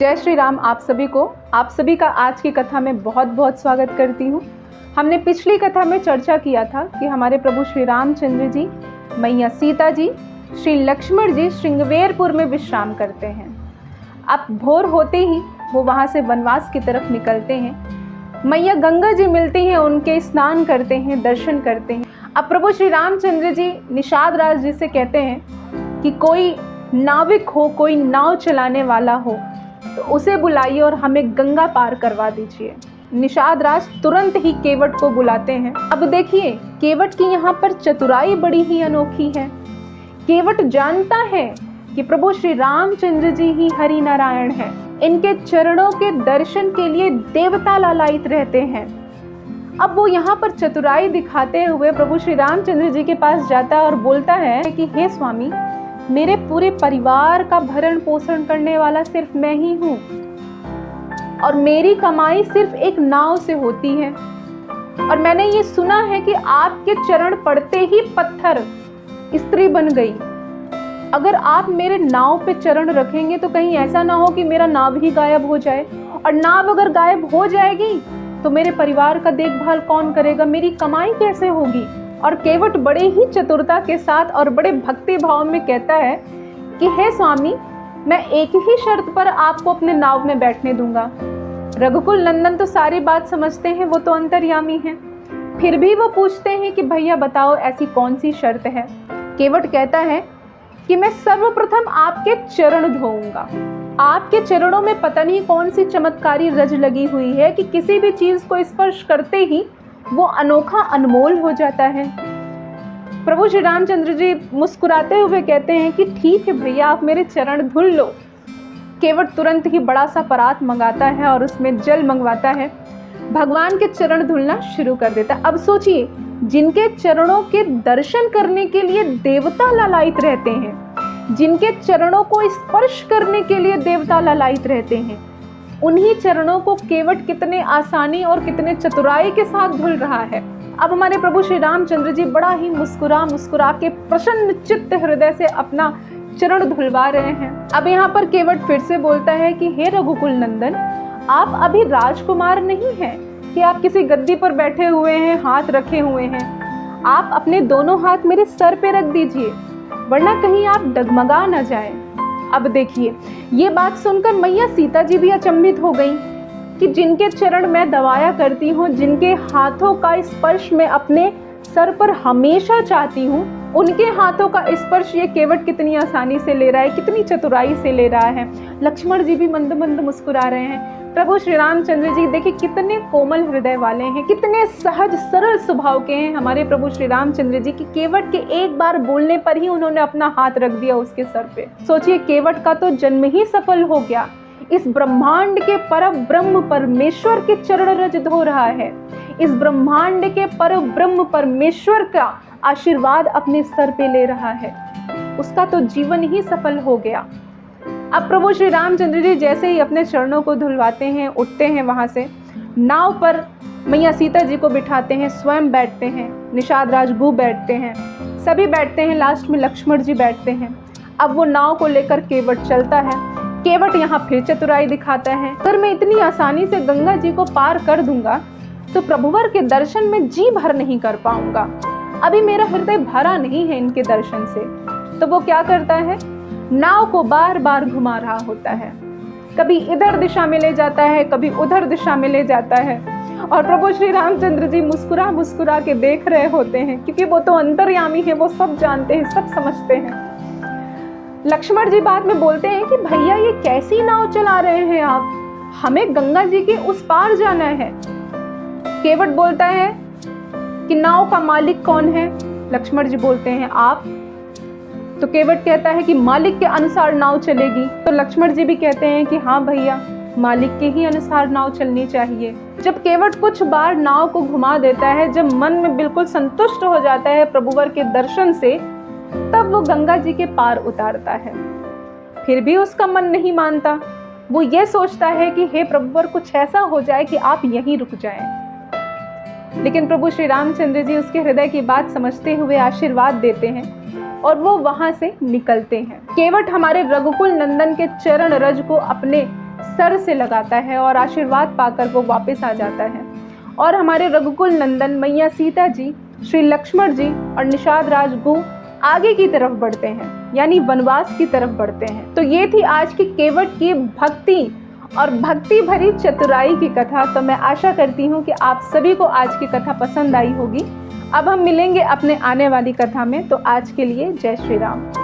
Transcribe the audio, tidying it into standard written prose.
जय श्री राम। आप सभी का आज की कथा में बहुत बहुत स्वागत करती हूँ। हमने पिछली कथा में चर्चा किया था कि हमारे प्रभु श्री रामचंद्र जी, मैया सीता जी, श्री लक्ष्मण जी श्रृंगवेरपुर में विश्राम करते हैं। अब भोर होते ही वो वहाँ से वनवास की तरफ निकलते हैं। मैया गंगा जी मिलती हैं, उनके स्नान करते हैं, दर्शन करते हैं। अब प्रभु श्री रामचंद्र जी निषाद राज जी से कहते हैं कि कोई नाविक हो, कोई नाव चलाने वाला हो तो उसे बुलाइए और हमें गंगा पार करवा दीजिए। निषाद राज तुरंत ही केवट को बुलाते हैं। अब देखिए, केवट की यहाँ पर चतुराई बड़ी ही अनोखी है। केवट जानता है कि प्रभु श्री रामचंद्र जी ही हरि नारायण हैं। इनके चरणों के दर्शन के लिए देवता लालायित रहते हैं। अब वो यहाँ पर चतुराई दिखाते हुए प्रभु श्री रामचंद्र जी के पास जाता है और बोलता है कि हे स्वामी, मेरे पूरे परिवार का भरण पोषण करने वाला सिर्फ मैं ही हूँ और मेरी कमाई सिर्फ एक नाव से होती है। और मैंने ये सुना है कि आपके चरण पड़ते ही पत्थर स्त्री बन गई। अगर आप मेरे नाव पे चरण रखेंगे तो कहीं ऐसा ना हो कि मेरा नाव ही गायब हो जाए, और नाव अगर गायब हो जाएगी तो मेरे परिवार का देखभाल कौन करेगा, मेरी कमाई कैसे होगी। और केवट बड़े ही चतुरता के साथ और बड़े भक्ति भाव में कहता है कि हे स्वामी, मैं एक ही शर्त पर आपको अपने नाव में बैठने दूंगा। रघुकुल नंदन तो सारी बात समझते हैं, वो तो अंतर्यामी हैं। फिर भी वो पूछते हैं कि भैया बताओ ऐसी कौन सी शर्त है। केवट कहता है कि मैं सर्वप्रथम आपके चरण धोऊंगा। आपके चरणों में पता नहीं कौन सी चमत्कारी रज लगी हुई है कि किसी भी चीज को स्पर्श करते ही वो अनोखा अनमोल हो जाता है। प्रभु श्री रामचंद्र जी मुस्कुराते हुए कहते हैं कि ठीक है भैया, आप मेरे चरण धुल लो। केवट तुरंत ही बड़ा सा परात मंगाता है और उसमें जल मंगवाता है, भगवान के चरण धुलना शुरू कर देता है। अब सोचिए, जिनके चरणों के दर्शन करने के लिए देवता लालायित रहते हैं, जिनके चरणों को स्पर्श करने के लिए देवता लालायित रहते हैं, उन्हीं चरणों को केवट कितने आसानी और कितने चतुराई के साथ धुल रहा है। अब हमारे प्रभु श्री रामचंद्र जी बड़ा ही मुस्कुरा के प्रसन्न चित्त हृदय से अपना चरण धुलवा रहे हैं। अब यहाँ पर केवट फिर से बोलता है कि हे रघुकुल नंदन, आप अभी राजकुमार नहीं हैं कि आप किसी गद्दी पर बैठे हुए हैं, हाथ रखे हुए हैं। आप अपने दोनों हाथ मेरे सर पे रख दीजिए, वरना कहीं आप डगमगा न जाएं। अब देखिए, ये बात सुनकर मैया सीता जी भी अचंभित हो गई कि जिनके चरण मैं दबाया करती हूँ, जिनके हाथों का स्पर्श मैं अपने सर पर हमेशा चाहती हूँ, उनके हाथों का स्पर्श ये केवट कितनी आसानी से ले रहा है, कितनी चतुराई से ले रहा है। लक्ष्मण जी भी मंद मंद मुस्कुरा रहे हैं। प्रभु श्री रामचंद्र जी देखिए कितने कोमल हृदय वाले हैं, कितने सहज सरल स्वभाव के हैं हमारे प्रभु श्री रामचंद्र जी की केवट के एक बार बोलने पर ही उन्होंने अपना हाथ रख दिया उसके सर पे। सोचिए, केवट का तो जन्म ही सफल हो गया। इस ब्रह्मांड के परम ब्रह्म परमेश्वर के चरण रज धो रहा है। इस ब्रह्मांड के परम ब्रह्म परमेश्वर का आशीर्वाद अपने सर पे ले रहा है। उसका तो जीवन ही सफल हो गया। अब प्रभु श्री रामचंद्र जी जैसे ही अपने चरणों को धुलवाते हैं, उठते हैं वहां से, नाव पर मैया सीता जी को बिठाते हैं, स्वयं बैठते हैं, निषाद राजगु बैठते हैं, सभी बैठते हैं, लास्ट में लक्ष्मण जी बैठते हैं। अब वो नाव को लेकर केवट चलता है। केवट यहाँ फिर चतुराई दिखाता है, अगर मैं इतनी आसानी से गंगा जी को पार कर दूंगा तो प्रभुवर के दर्शन में जी भर नहीं कर पाऊंगा। अभी मेरा हृदय भरा नहीं है इनके दर्शन से। तो वो क्या करता है, नाव को बार बार घुमा रहा होता है। कभी इधर दिशा में ले जाता है, कभी उधर दिशा में ले जाता है। और प्रभु श्री रामचंद्र जी मुस्कुरा मुस्कुरा के देख रहे होते हैं, क्योंकि वो तो अंतर्यामी है, वो सब जानते हैं, सब समझते हैं। लक्ष्मण जी बाद में बोलते हैं कि भैया ये कैसी नाव चला रहे हैं आप, हमें गंगा जी के उस पार जाना है। केवट बोलता है कि नाव का मालिक कौन है। लक्ष्मण जी बोलते हैं आप। तो केवट कहता है कि मालिक के अनुसार नाव चलेगी। तो लक्ष्मण जी भी कहते हैं कि हाँ भैया, मालिक के ही अनुसार नाव चलनी चाहिए। जब केवट कुछ बार नाव को घुमा देता है, जब मन में बिल्कुल संतुष्ट हो जाता है प्रभुवर के दर्शन से, तब वो गंगा जी के पार उतारता है। फिर भी उसका मन नहीं मानता। वो ये सोचता है कि हे प्रभुवर, कुछ ऐसा हो जाए कि आप यहीं रुक जाएं। लेकिन प्रभु श्री रामचंद्र जी उसके हृदय की बात समझते हुए आशीर्वाद देते हैं और वो वहां से निकलते हैं। केवट हमारे रघुकुल नंदन के चरण रज को अपने सर से लगाता है और आशीर्वाद पाकर वो वापस आ जाता है। और हमारे रघुकुल नंदन मैया सीता जी, श्री लक्ष्मण जी और निषाद राज गु आगे की तरफ बढ़ते हैं, यानी वनवास की तरफ बढ़ते हैं। तो ये थी आज की केवट की भक्ति और भक्ति भरी चतुराई की कथा। तो मैं आशा करती हूँ कि आप सभी को आज की कथा पसंद आई होगी। अब हम मिलेंगे अपने आने वाली कथा में। तो आज के लिए जय श्री राम।